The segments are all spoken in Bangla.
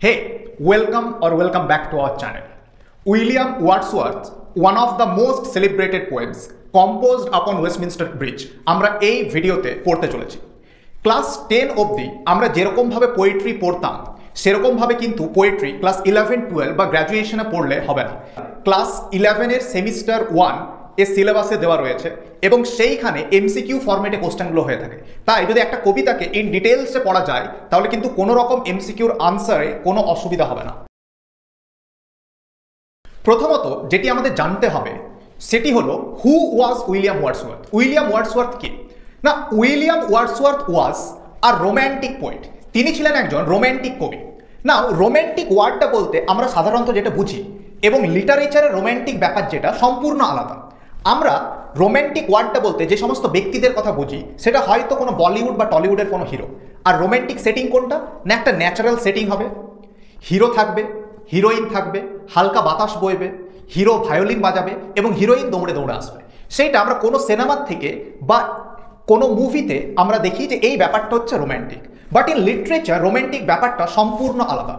Hey, welcome back to our channel. William Wordsworth, one of the most celebrated poems, composed upon Westminster Bridge, আমরা এই ভিডিওতে পড়তে চলেছি। ক্লাস 10 অবধি আমরা যেরকম ভাবে পোয়েট্রি পড়তাম সেরকম ভাবে কিন্তু পোয়েট্রি ক্লাস 11, 12 বা গ্র্যাজুয়েশনে পড়লে হবে না। ক্লাস 11 এর সেমিস্টার 1 এর সিলেবাসে দেওয়া রয়েছে এবং সেইখানে এমসিকিউ ফরম্যাটে কোশ্চেনগুলো হয়ে থাকে। তাই যদি একটা কবিতাকে ইন ডিটেইলসে পড়া যায় তাহলে কিন্তু কোনো রকম এমসিকিউর আনসারে কোনো অসুবিধা হবে না। প্রথমত যেটি আমাদের জানতে হবে সেটি হলো হু ওয়াজ উইলিয়াম ওয়ার্ডসওয়ার্থ। উইলিয়াম ওয়ার্ডসওয়ার্থ কে? না, William Wordsworth was a romantic poet. তিনি ছিলেন একজন রোম্যান্টিক কবি। না, রোম্যান্টিক ওয়ার্ডটা বলতে আমরা সাধারণত যেটা বুঝি এবং লিটারেচারের রোম্যান্টিক ব্যাপার যেটা সম্পূর্ণ আলাদা। আমরা রোম্যান্টিক ওয়ার্ডটা বলতে যে সমস্ত ব্যক্তিদের কথা বুঝি সেটা হয়তো কোনো বলিউড বা টলিউডের কোনো হিরো। আর রোম্যান্টিক সেটিং কোনটা? না, একটা ন্যাচারাল সেটিং হবে, হিরো থাকবে, হিরোইন থাকবে, হালকা বাতাস বইবে, হিরো ভায়োলিন বাজাবে এবং হিরোইন দৌড়ে দৌড়ে আসবে। সেইটা আমরা কোনো সিনেমার থেকে বা কোনো মুভিতে আমরা দেখি যে এই ব্যাপারটা হচ্ছে romantic. But in literature romantic ব্যাপারটা সম্পূর্ণ আলাদা।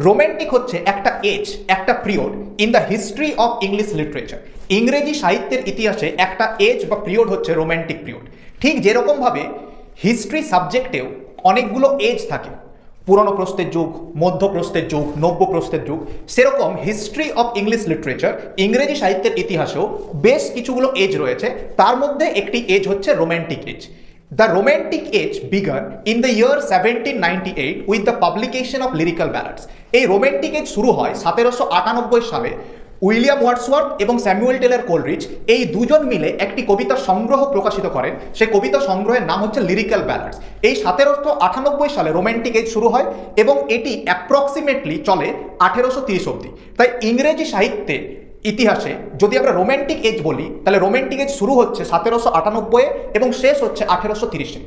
রোম্যান্টিক হচ্ছে একটা এজ, একটা period in the history of English literature. ইংরেজি সাহিত্যের ইতিহাসে একটা এজ বা পিরিয়ড হচ্ছে রোম্যান্টিক পিরিয়ড। ঠিক যেরকমভাবে হিস্ট্রি সাবজেক্টেও অনেকগুলো এজ থাকে, পুরনো প্রস্থের যুগ, মধ্যপ্রস্থের যুগ, নব্যপ্রস্থের যুগ, সেরকম হিস্ট্রি অফ ইংলিশ লিটারেচার ইংরেজি সাহিত্যের ইতিহাসেও বেশ কিছুগুলো এজ রয়েছে। তার মধ্যে একটি এজ হচ্ছে romantic age. The romantic age began in the year 1798 with the publication of lyrical ballads. এই রোম্যান্টিক এজ শুরু হয় 1798 সালে। উইলিয়াম ওয়ার্ডসওয়ার্থ এবং স্যামুয়েল টেলর কোলরিজ এই দুজন মিলে একটি কবিতা সংগ্রহ প্রকাশিত করেন। সেই কবিতা সংগ্রহের নাম হচ্ছে লিরিক্যাল ব্যালাডস। এই 1798 সালে রোম্যান্টিক এজ শুরু হয় এবং এটি অ্যাপ্রক্সিমেটলি চলে 1830 অবধি। তাই ইংরেজি সাহিত্যে ইতিহাসে যদি আমরা রোম্যান্টিক এজ বলি তাহলে রোম্যান্টিক এজ শুরু হচ্ছে 1798 এবং শেষ হচ্ছে 1830।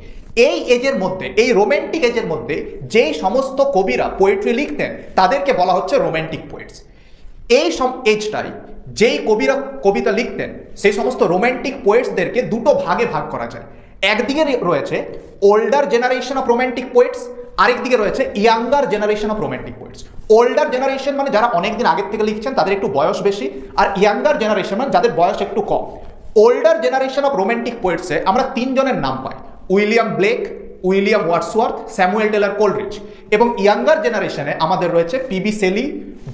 এই এজের মধ্যে, এই রোম্যান্টিক এজের মধ্যে যেই সমস্ত কবিরা পোয়েট্রি লিখতেন তাদেরকে বলা হচ্ছে রোম্যান্টিক পোয়েটস। এই এজটাই যেই কবিরা কবিতা লিখতেন সেই সমস্ত রোম্যান্টিক পোয়েটসদেরকে দুটো ভাগে ভাগ করা যায়। একদিকে রয়েছে older generation of romantic poets, আরেকদিকে রয়েছে younger generation of romantic poets. Older generation মানে যারা অনেকদিন আগের থেকে লিখছেন তাদের একটু বয়স বেশি, আর ইয়াঙ্গার জেনারেশন মানে যাদের বয়স একটু কম। ওল্ডার জেনারেশন অফ রোম্যান্টিক পোয়েটসে আমরা তিনজনের নাম পাই, William Blake, William Wordsworth, Samuel Taylor Coleridge. এবং ইয়াঙ্গার জেনারেশনে আমাদের রয়েছে PB Shelley,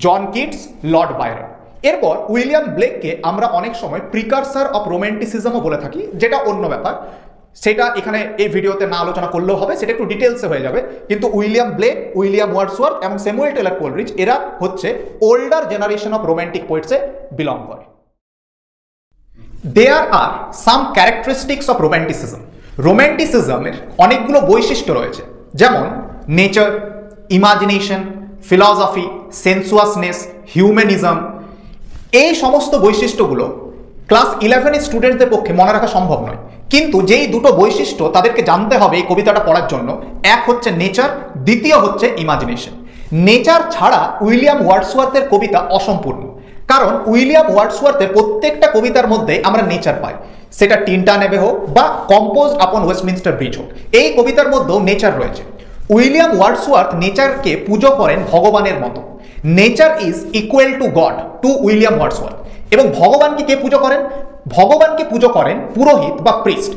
John Keats, Lord Byron. এরপর উইলিয়াম ব্লেককে আমরা অনেক সময় প্রিকারসার অফ রোম্যান্টিসিজমও বলে থাকি, যেটা অন্য ব্যাপার, সেটা এখানে এই ভিডিওতে না আলোচনা করলেও হবে, সেটা একটু ডিটেলসে হয়ে যাবে। কিন্তু উইলিয়াম ব্লেক, উইলিয়াম ওয়ার্ডসওয়ার্থ এবং স্যামুয়েল টেলর কোলরিজ এরা হচ্ছে ওল্ডার জেনারেশন অফ রোম্যান্টিক পোয়েটসে বিলং করে। There are some characteristics of romanticism. রোম্যান্টিসিজমের অনেকগুলো বৈশিষ্ট্য রয়েছে, যেমন nature, imagination, philosophy, sensuousness, humanism. এই সমস্ত বৈশিষ্ট্যগুলো ক্লাস 11 স্টুডেন্টদের পক্ষে মনে রাখা সম্ভব নয়, কিন্তু যেই দুটো বৈশিষ্ট্য তাদেরকে জানতে হবে এই কবিতাটা পড়ার জন্য, এক হচ্ছে নেচার, দ্বিতীয় হচ্ছে ইমাজিনেশন। নেচার ছাড়া উইলিয়াম ওয়ার্ডসওয়ার্থের কবিতা অসম্পূর্ণ, কারণ উইলিয়াম ওয়ার্ডসওয়ার্থের প্রত্যেকটা কবিতার মধ্যে আমরা নেচার পাই, সেটা টিনটানেবে হোক বা কম্পোজড আপন ওয়েস্টমিনস্টার ব্রিজ হোক, এই কবিতার মধ্যেও নেচার রয়েছে। উইলিয়াম ওয়ার্ডসওয়ার্থ নেচারকে পুজো করেন ভগবানের মতো। Nature is equal to God to William Wordsworth. এবং ভগবানকে কে পুজো করেন? ভগবানকে পুজো করেন পুরোহিত বা প্রিস্ট।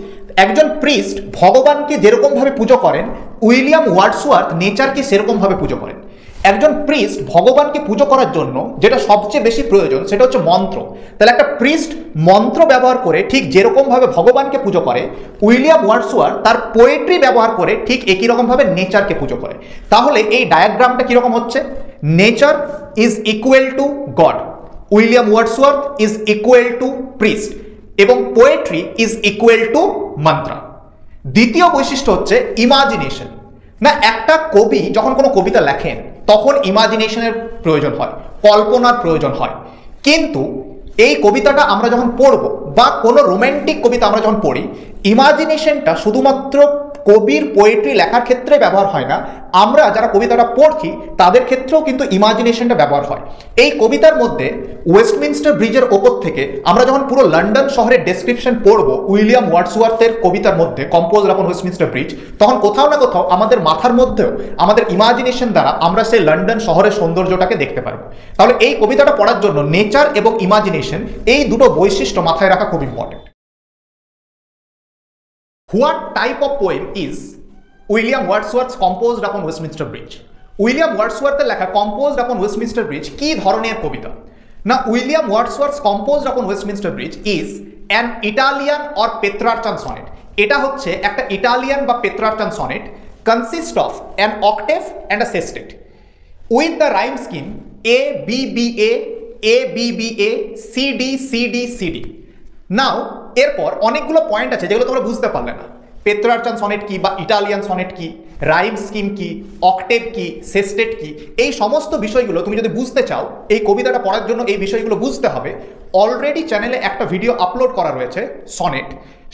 একজন প্রিস্ট ভগবানকে যেরকম ভাবে পুজো করেন, উইলিয়াম ওয়ার্ডসওয়ার্থ নেচারকে সেরকম ভাবে পুজো করেন। একজন প্রিস্ট ভগবানকে পুজো করার জন্য যেটা সবচেয়ে বেশি প্রয়োজন সেটা হচ্ছে মন্ত্র। তাহলে একটা প্রিস্ট মন্ত্র ব্যবহার করে ঠিক যেরকম ভাবে ভগবানকে পুজো করে, উইলিয়াম ওয়ার্ডসওয়ার্থ তার পোয়েট্রি ব্যবহার করে ঠিক একই রকম ভাবে নেচারকে পুজো করে। তাহলে এই ডায়াগ্রামটা কিরকম হচ্ছে? Nature is equal to god, William Wordsworth is equal two priest এবং পোয়েট্রি ইজ ইকুয়াল টু মন্ত্র। দ্বিতীয় বৈশিষ্ট্য হচ্ছে ইমাজিনেশন। না, একটা কবি যখন কোনো কবিতা লেখেন তখন ইমাজিনেশনের প্রয়োজন হয়, কল্পনার প্রয়োজন হয়। কিন্তু এই কবিতাটা আমরা যখন পড়ব বা কোনো রোম্যান্টিক কবিতা আমরা যখন পড়ি, ইমাজিনেশনটা শুধুমাত্র কবির পোয়েট্রি লেখার ক্ষেত্রে ব্যবহার হয় না, আমরা যারা কবিতাটা পড়ছি তাদের ক্ষেত্রেও কিন্তু ইমাজিনেশনটা ব্যবহার হয়। এই কবিতার মধ্যে ওয়েস্টমিনস্টার ব্রিজের ওপর থেকে আমরা যখন পুরো লন্ডন শহরের ডেসক্রিপশন পড়বো উইলিয়াম ওয়ার্ডসওয়ার্থের কবিতার মধ্যে কম্পোজড আপন ওয়েস্টমিনস্টার ব্রিজ, তখন কোথাও না কোথাও আমাদের মাথার মধ্যেও আমাদের ইমাজিনেশন দ্বারা আমরা সেই লন্ডন শহরের সৌন্দর্যটাকে দেখতে পারবো। তাহলে এই কবিতাটা পড়ার জন্য নেচার এবং ইমাজিনেশন এই দুটো বৈশিষ্ট্য মাথায় রাখা খুব important. What type of poem is William Wordsworth's composed upon Westminster Bridge? William ওয়ার্ডসওয়ার্থের লেখা কম্পোজড আপন ওয়েস্টমিনস্টার ব্রিজ কি ধরনের কবিতা? না, William Wordsworth's composed upon Westminster Bridge is an Italian or Petrarchan sonnet. এটা হচ্ছে একটা ইটালিয়ান বা পেত্রার্চান sonnet, consist of an octave and a sestet with the rhyme scheme A B B A A B B A C D C D C D. নাও এরপর অনেকগুলো পয়েন্ট আছে যেগুলো তোমরা বুঝতে পারলে না। পেত্রার্চান সনেট কি বা ইটালিয়ান সনেট কি, রাইম স্কিম কি, অক্টেভ কি, সেস্টেট কি, এই সমস্ত বিষয়গুলো তুমি যদি বুঝতে চাও, এই কবিতাটা পড়ার জন্য এই বিষয়গুলো বুঝতে হবে। অলরেডি চ্যানেলে একটা ভিডিও আপলোড করা রয়েছে সনেট,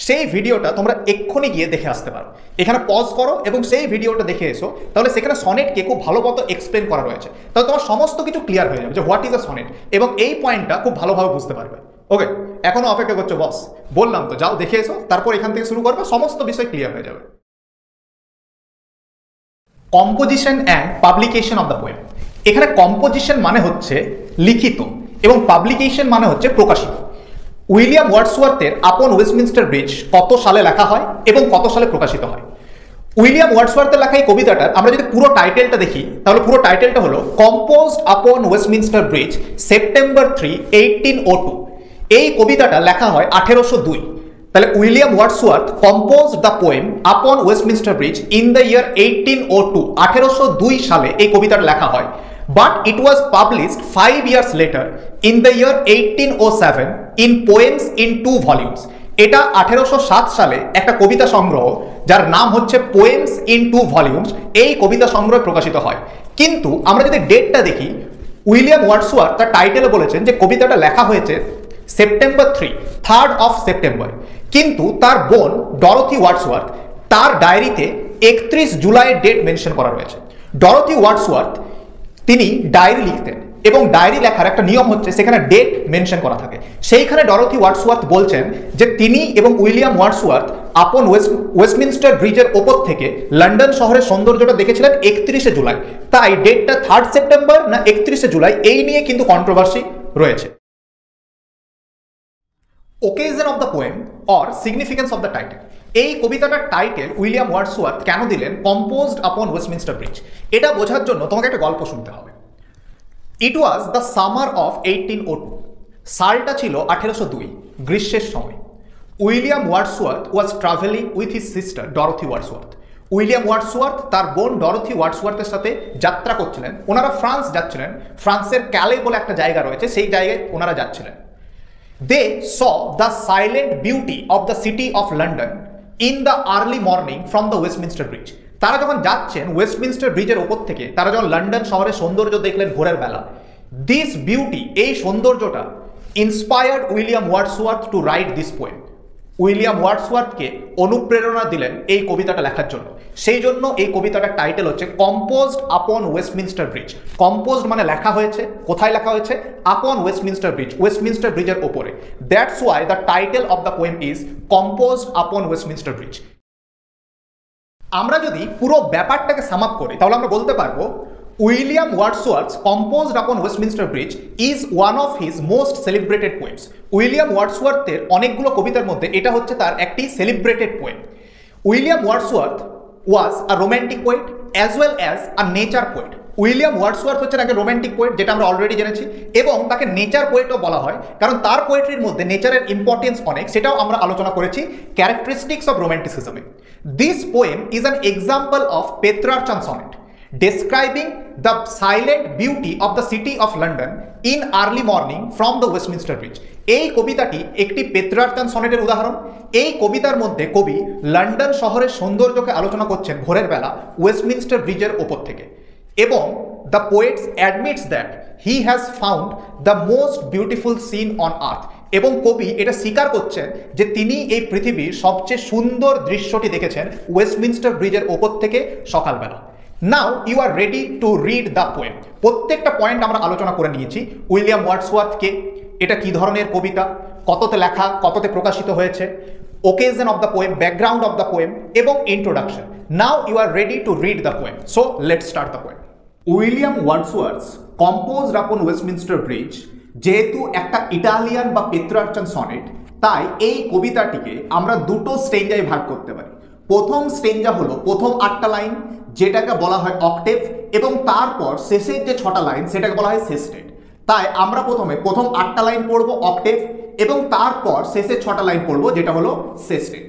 সেই ভিডিওটা তোমরা এক্ষুনি গিয়ে দেখে আসতে পারো। এখানে পজ করো এবং সেই ভিডিওটা দেখে এসো, তাহলে সেখানে সনেটকে খুব ভালো মতো এক্সপ্লেন করা রয়েছে। তাহলে তোমার সমস্ত কিছু ক্লিয়ার হয়ে যাবে যে হোয়াট ইজ আ সনেট, এবং এই পয়েন্টটা খুব ভালোভাবে বুঝতে পারবে। ওকে, এখনো অপেক্ষা করছো বস? বললাম তো, যাও দেখে এসো, তারপর এখান থেকে শুরু করবে, সমস্ত বিষয় ক্লিয়ার হয়ে যাবে। Composition and publication of the poem. এখানে কম্পোজিশন মানে হচ্ছে লিখিত এবং পাবলিকেশন মানে হচ্ছে প্রকাশিত। উইলিয়াম ওয়ার্ডসওয়ার্থের আপন ওয়েস্টমিনস্টার ব্রিজ কত সালে লেখা হয় এবং কত সালে প্রকাশিত হয়? উইলিয়াম ওয়ার্ডসওয়ার্থের লেখা এই কবিতাটার আমরা যদি পুরো টাইটেলটা দেখি, তাহলে পুরো টাইটেলটা হলো composed upon Westminster bridge September 3, 1802। এই কবিতাটা লেখা হয় 1802। তাহলে William Wordsworth composed the poem আপন Westminster bridge in the year 1802। 1802 সালে এই কবিতাটা লেখা হয়, but it was published 5 years later in the year 1807 in poems in 2 volumes। এটা 1807 সালে একটা কবিতা সংগ্রহ যার নাম হচ্ছে পোয়েমস ইন 2 ভলিউমস, এই কবিতা সংগ্রহে প্রকাশিত হয়। কিন্তু আমরা যদি ডেটটা দেখি, উইলিয়াম ওয়ার্ডসওয়ার্থ তার টাইটেলে বলেছেন যে কবিতাটা লেখা হয়েছে সেপ্টেম্বর 3 of September, কিন্তু তার বোন ডরোথি ওয়ার্ডসওয়ার্থ তার ডায়েরিতে 31 জুলাইয়ের ডেট মেনশন করা রয়েছে। ডরোথি ওয়ার্ডসওয়ার্থ তিনি ডায়েরি লিখতেন এবং ডায়েরি লেখার একটা নিয়ম হচ্ছে সেখানে ডেট মেনশন করা থাকে। সেইখানে ডরোথি ওয়ার্ডসওয়ার্থ বলছেন যে তিনি এবং উইলিয়াম ওয়ার্ডসওয়ার্থ আপন ওয়েস্টমিনস্টার ব্রিজের ওপর থেকে লন্ডন শহরের সৌন্দর্যটা দেখেছিলেন 31শে জুলাই। তাই ডেটটা 3 সেপ্টেম্বর না 31শে জুলাই, এই নিয়ে কিন্তু কন্ট্রোভার্সি রয়েছে। Occasion of the poem or significance of the title. এই কবিতাটার টাইটেল উইলিয়াম ওয়ার্ডসওয়ার্থ কেন দিলেন কম্পোজড আপন ওয়েস্টমিনস্টার ব্রিজ, এটা বোঝার জন্য তোমাকে একটা গল্প শুনতে হবে। ইট ওয়াজ দ্য সামার অফ 1802। সালটা ছিল 1802, গ্রীষ্মের সময়। William Wordsworth was travelling with his sister Dorothy Wordsworth. William Wordsworth তার বোন ডরোথি ওয়ার্ডসওয়ার্থের সাথে যাত্রা করছিলেন। ওনারা ফ্রান্স যাচ্ছিলেন, ফ্রান্সের ক্যালে বলে একটা জায়গা রয়েছে, সেই জায়গায় ওনারা যাচ্ছিলেন। They saw the silent beauty of the city of London in the early morning from the Westminster Bridge. তারা যখন যাচ্ছেন ওয়েস্টমিনস্টার ব্রিজের ওপর থেকে, তারা যখন লন্ডন শহরের সৌন্দর্য দেখলেন ভোরের বেলা, দিস বিউটি, এই সৌন্দর্যটা inspired William Wordsworth to write this poem. William ওয়ার্ডসওয়ার্থকে অনুপ্রেরণা দিলেন এই কবিতাটা লেখার জন্য। সেই জন্য এই কবিতাটার টাইটেল হচ্ছে composed upon Westminster Bridge. Composed মানে লেখা হয়েছে, কোথায় লেখা হয়েছে? আপন ওয়েস্টমিনস্টার ব্রিজ, ওয়েস্টমিনস্টার ব্রিজের ওপরে। That's why the title of the poem is composed upon Westminster bridge. আমরা যদি পুরো ব্যাপারটাকে সাম আপ করি, তাহলে আমরা বলতে পারবো William Wordsworth composed upon Westminster Bridge is one of his most celebrated poems. William ওয়ার্ডসওয়ার্থের অনেকগুলো কবিতার মধ্যে এটা হচ্ছে তার একটি celebrated poem. William Wordsworth was a romantic poet as well as a nature poet. William Wordsworth হচ্ছেন আগে রোম্যান্টিক পোয়েট, যেটা আমরা অলরেডি জেনেছি, এবং তাকে নেচার পোয়েটও বলা হয়, কারণ তার পোয়েট্রির মধ্যে নেচারের ইম্পর্টেন্স অনেক, সেটাও আমরা আলোচনা করেছি ক্যারেক্টারিস্টিক্স অফ রোম্যান্টিসিজমে। This poem is an example of Petrarchan sonnet describing the silent beauty of the city of London in early morning from the Westminster Bridge. এই কবিতাটি একটি পেত্রার্চান সনেটের উদাহরণ। এই কবিতার মধ্যে কবি লন্ডন শহরের সৌন্দর্যকে আলোচনা করছেন ভোরের বেলা ওয়েস্টমিনস্টার ব্রিজের ওপর থেকে, এবং the poets admits that he has found the most beautiful scene on earth. এবং কবি এটা স্বীকার করছেন যে তিনি এই পৃথিবীর সবচেয়ে সুন্দর দৃশ্যটি দেখেছেন ওয়েস্টমিনস্টার ব্রিজের ওপর থেকে সকালবেলা। Now you are ready to read the poem. প্রত্যেকটা পয়েন্ট আমরা আলোচনা করে নিয়েছি। উইলিয়াম ওয়ার্ডসওয়ার্থ কে, এটা কি ধরনের কবিতা, কততে লেখা, কততে প্রকাশিত হয়েছে, occasion of the poem, background of the poem এবং introduction. Now you are ready to read the poem. So let's start the poem. William Wordsworth composed upon Westminster Bridge, যেহেতু একটা ইটালিয়ান বা পেত্রার্চান সনেট, তাই এই কবিতাটিকে আমরা দুটো স্টেঞ্জায় ভাগ করতে পারি। প্রথম স্টেঞ্জা হলো প্রথম 8টা লাইন, যেটাকে বলা হয় অক্টেভ, এবং তারপর শেষের যে 6টা লাইন সেটাকে বলা হয় সেস্টেট। তাই আমরা প্রথম 8টা লাইন পড়বো অক্টেভ এবং তারপর শেষের 6টা লাইন পড়বো যেটা হলো সেস্টেট।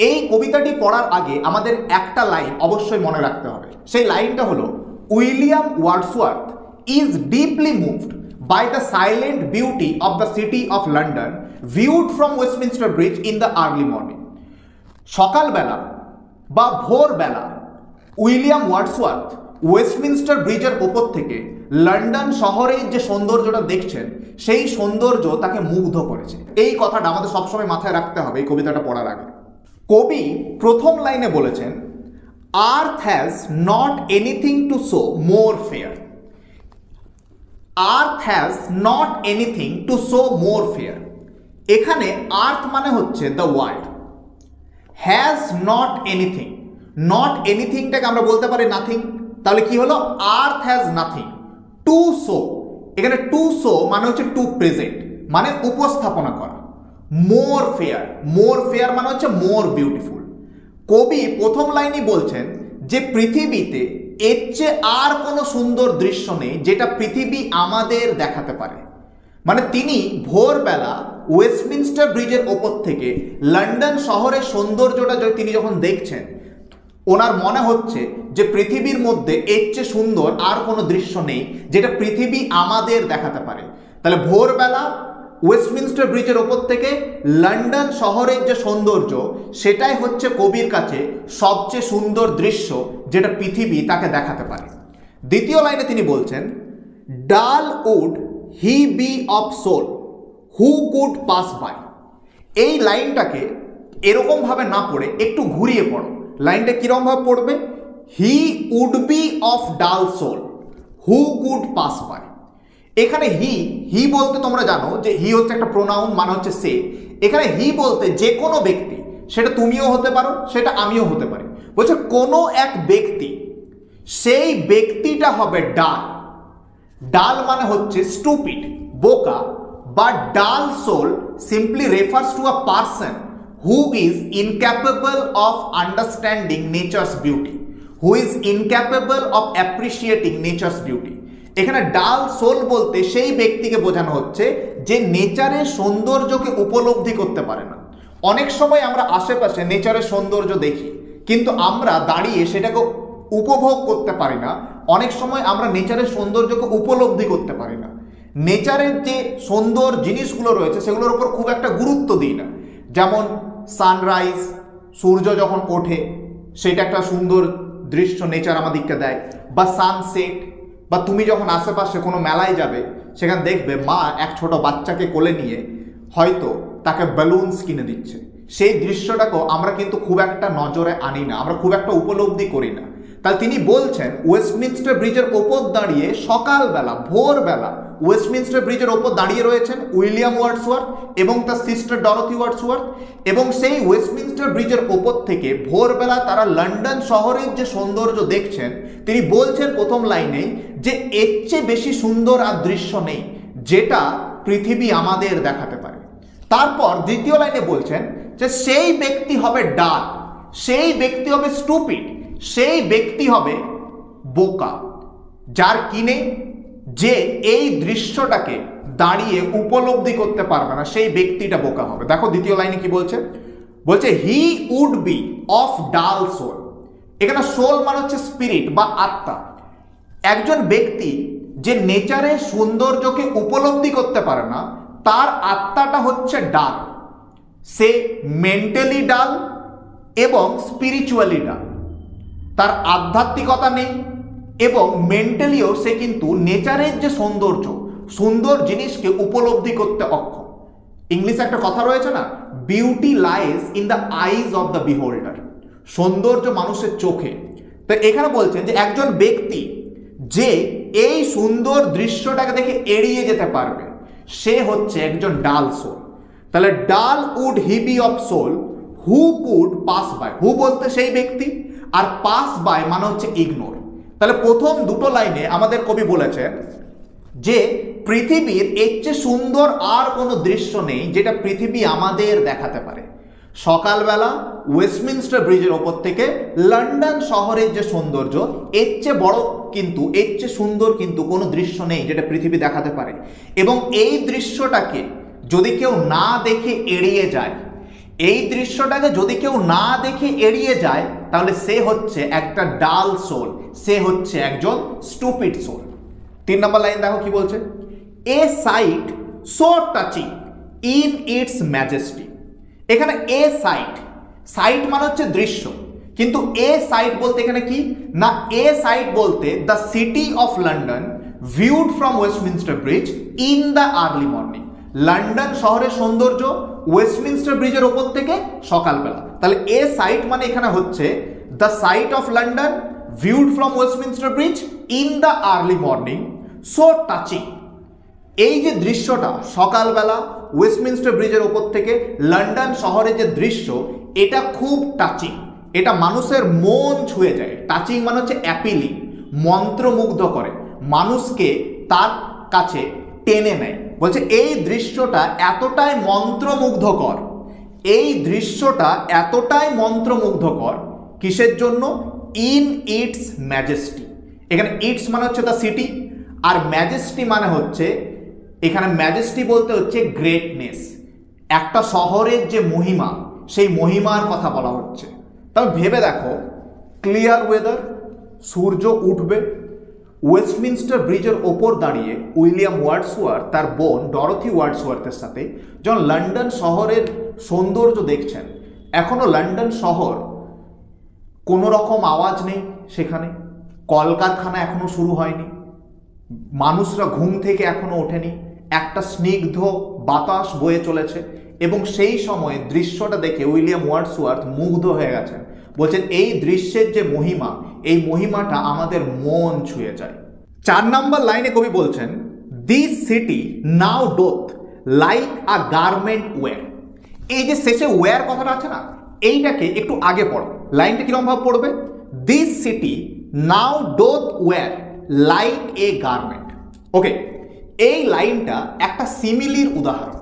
এই কবিতাটি পড়ার আগে আমাদের একটা লাইন অবশ্যই মনে রাখতে হবে। সেই লাইনটা হলো, William Wordsworth is deeply moved by the silent beauty of the city of London viewed from Westminster Bridge in the early morning. সকালবেলা বা ভোরবেলা উইলিয়াম ওয়ার্ডসওয়ার্থ ওয়েস্টমিনস্টার ব্রিজের ওপর থেকে লন্ডন শহরের যে সৌন্দর্যটা দেখছেন সেই সৌন্দর্য তাকে মুগ্ধ করেছে। এই কথাটা আমাদের সবসময় মাথায় রাখতে হবে এই কবিতাটা পড়ার আগে। কবি প্রথম লাইনে বলেছেন, earth has not anything to show more fair. Earth has not anything to show more fair. এখানে আর্থ মানে হচ্ছে the world, has not anything, not এনিথিংটাকে আমরা বলতে পারি নাথিং। তাহলে কি হলো, earth has nothing to show. এখানে টু শো মানে হচ্ছে টু প্রেজেন্ট, মানে উপস্থাপনা করা। মোর ফেয়ার, মোর ফেয়ার মানে হচ্ছে মোর বিউটিফুল। কবি প্রথম লাইনই বলছেন যে পৃথিবীতে এর চেয়ে আর কোনো সুন্দর দৃশ্য নেই যেটা পৃথিবী আমাদের দেখাতে পারে। মানে তিনি ভোরবেলা ওয়েস্টমিনস্টার ব্রিজের ওপর থেকে লন্ডন শহরের সৌন্দর্যটা তিনি যখন দেখছেন, ওনার মনে হচ্ছে যে পৃথিবীর মধ্যে এর চেয়ে সুন্দর আর কোনো দৃশ্য নেই যেটা পৃথিবী আমাদের দেখাতে পারে। তাহলে ভোরবেলা ওয়েস্টমিনস্টার ব্রিজের ওপর থেকে লন্ডন শহরের যে সৌন্দর্য, সেটাই হচ্ছে কবির কাছে সবচেয়ে সুন্দর দৃশ্য যেটা পৃথিবী তাকে দেখাতে পারে। দ্বিতীয় লাইনে তিনি বলছেন, dull would he be of soul who could pass by. এই লাইনটাকে এরকমভাবে না পড়ে একটু ঘুরিয়ে পড়ো। লাইনটা কিরকমভাবে পড়বে, he would be of dull soul who could pass by. এখানে হি বলতে তোমরা জানো যে হি হচ্ছে একটা প্রোনাউন, মানে হচ্ছে সে। এখানে হি বলতে যে কোনো ব্যক্তি, সেটা তুমিও হতে পারো, সেটা আমিও হতে পারি। বলছে কোনো এক ব্যক্তি, সেই ব্যক্তিটা হবে ডাল। ডাল মানে হচ্ছে স্টুপিড, বোকা, বা dull soul simply refers to a person who is incapable of understanding nature's beauty, who is incapable of appreciating nature's beauty. এখানে ডাল সোল বলতে সেই ব্যক্তিকে বোঝানো হচ্ছে যে নেচারের সৌন্দর্যকে উপলব্ধি করতে পারে না। অনেক সময় আমরা আশেপাশে নেচারের সৌন্দর্য দেখি, কিন্তু আমরা দাঁড়িয়ে সেটাকে উপভোগ করতে পারি না। অনেক সময় আমরা নেচারের সৌন্দর্যকে উপলব্ধি করতে পারি না। নেচারের যে সুন্দর জিনিসগুলো রয়েছে সেগুলোর উপর খুব একটা গুরুত্ব দিই না। যেমন সানরাইজ, সূর্য যখন ওঠে সেটা একটা সুন্দর দৃশ্য নেচার আমাদেরকে দেয়, বা সানসেট, বা তুমি যখন আশেপাশে কোনো মেলায় যাবে সেখানে দেখবে মা এক ছোট বাচ্চাকে কোলে নিয়ে হয়তো তাকে বেলুনস কিনে দিচ্ছে। সেই দৃশ্যটাকেও আমরা কিন্তু খুব একটা নজরে আনি না, আমরা খুব একটা উপলব্ধি করি না। তাহলে তিনি বলছেন ওয়েস্টমিনস্টার ব্রিজের ওপর দাঁড়িয়ে সকালবেলা ভোরবেলা ওয়েস্টমিনস্টার ব্রিজের ওপর দাঁড়িয়ে রয়েছেন উইলিয়াম ওয়ার্ডসওয়ার্থ এবং তার সিস্টার ডরথি ওয়ার্ডসওয়ার্থ, এবং সেই ওয়েস্টমিনস্টার ব্রিজের ওপর থেকে ভোরবেলা তারা লন্ডন শহরের যে সৌন্দর্য দেখছেন, তিনি বলছেন প্রথম লাইনেই যে এর চেয়ে বেশি সুন্দর আর দৃশ্য নেই যেটা পৃথিবী আমাদের দেখাতে পারে। তারপর দ্বিতীয় লাইনে বলছেন যে সেই ব্যক্তি হবে ডাল, সেই ব্যক্তি হবে স্টুপিড, সেই ব্যক্তি হবে বোকা, যার কিনে যে এই দৃশ্যটাকে দাঁড়িয়ে উপলব্ধি করতে পারবে না, সেই ব্যক্তিটা বোকা হবে। দেখো দ্বিতীয় লাইনে কি বলছে, বলছে হি would be of dull soul. এখানে সোল মানে হচ্ছে স্পিরিট বা আত্মা। একজন ব্যক্তি যে নেচারের সৌন্দর্যকে উপলব্ধি করতে পারে না, তার আত্মাটা হচ্ছে ডাল। সে মেন্টালি ডাল এবং স্পিরিচুয়ালি ডাল। তার আধ্যাত্মিকতা নেই এবং মেন্টালিও সে কিন্তু নেচারের যে সৌন্দর্য, সুন্দর জিনিসকে উপলব্ধি করতে অক্ষম। ইংলিশে একটা কথা রয়েছে না, beauty lies in the eyes of the বিহোল্ডার, সৌন্দর্য মানুষের চোখে। তো এখানে বলছেন যে একজন ব্যক্তি যে এই সুন্দর দৃশ্যটাকে দেখে এড়িয়ে যেতে পারবে সে হচ্ছে একজন ডাল সোল। তাহলে dull would he be of soul who could pass by, who বলতে সেই ব্যক্তি, আর পাস বাই মানে হচ্ছে ইগনোর। তাহলে প্রথম দুটো লাইনে আমাদের কবি বলেছেন যে পৃথিবীর এর চেয়ে সুন্দর আর কোনো দৃশ্য নেই যেটা পৃথিবী আমাদের দেখাতে পারে। সকালবেলা ওয়েস্টমিনস্টার ব্রিজের ওপর থেকে লন্ডন শহরের যে সৌন্দর্য, এর চেয়ে বড় কিন্তু এর চেয়ে সুন্দর কিন্তু কোনো দৃশ্য নেই যেটা পৃথিবী দেখাতে পারে। এবং এই দৃশ্যটাকে যদি কেউ না দেখে এড়িয়ে যায়, এই দৃশ্যটাকে যদি কেউ না দেখে এড়িয়ে যায় তাহলে সে হচ্ছে একটা ডাল সোল, সে হচ্ছে একজন স্টুপিড সোল। 3 নম্বর লাইন দেখো কি বলছে, a sight so touching in its majesty. এখানে এ সাইট, সাইট মানে হচ্ছে দৃশ্য, কিন্তু এ সাইট বলতে এখানে কি না, এ সাইট বলতে the city of London viewed from Westminster bridge in the early morning. London শহরের সৌন্দর্য ওয়েস্টমিনস্টার ব্রিজের ওপর থেকে সকালবেলা। তাহলে এ সাইট মানে এখানে হচ্ছে the sight of London viewed from Westminster bridge in the early morning so touching. এই যে দৃশ্যটা সকালবেলা ওয়েস্টমিনস্টার ব্রিজের ওপর থেকে লন্ডন শহরের যে দৃশ্য, এটা খুব টাচিং, এটা মানুষের মন ছুঁয়ে যায়। টাচিং মানে হচ্ছে অ্যাপিলিং, মন্ত্রমুগ্ধ করে, মানুষকে তার কাছে টেনে নেয়। বলছে এই দৃশ্যটা এতটাই মন্ত্রমুগ্ধকর, এই দৃশ্যটা এতটাই মন্ত্রমুগ্ধকর কিসের জন্য, ইন ইটস ম্যাজেস্টি। এখানে ইটস মানে হচ্ছে দ্য সিটি, আর ম্যাজেস্টি মানে হচ্ছে, এখানে ম্যাজেস্টি বলতে হচ্ছে গ্রেটনেস, একটা শহরের যে মহিমা সেই মহিমার কথা বলা হচ্ছে। তবে ভেবে দেখো, ক্লিয়ার ওয়েদার, সূর্য উঠবে, ওয়েস্টমিনস্টার ব্রিজের ওপর দাঁড়িয়ে উইলিয়াম ওয়ার্ডসওয়ার্থ তার বোন ডরোথি ওয়ার্ডসওয়ার্থের সাথে যখন লন্ডন শহরের সৌন্দর্য দেখছেন, এখনো লন্ডন শহর কোনো রকম আওয়াজ নেই, সেখানে কলকারখানা এখনো শুরু হয়নি, মানুষরা ঘুম থেকে এখনো ওঠেনি, একটা স্নিগ্ধ বাতাস বয়ে চলেছে, এবং সেই সময়ে দৃশ্যটা দেখে উইলিয়াম ওয়ার্ডসওয়ার্থ মুগ্ধ হয়ে গেছেন। বলছেন এই দৃশ্যের যে মহিমা, এই মহিমাটা আমাদের মন ছুঁয়ে যায়। 4 নম্বর লাইনে কবি বলছেন, this city now doth like a garment wear. এই যে শেষে ওয়্যার কথাটা আছে না, এইটাকে একটু আগে পড়ো, লাইনটা কিরকম ভাবে পড়বে, this city now doth wear like a garment. Okay, এই লাইনটা একটা সিমিলির উদাহরণ।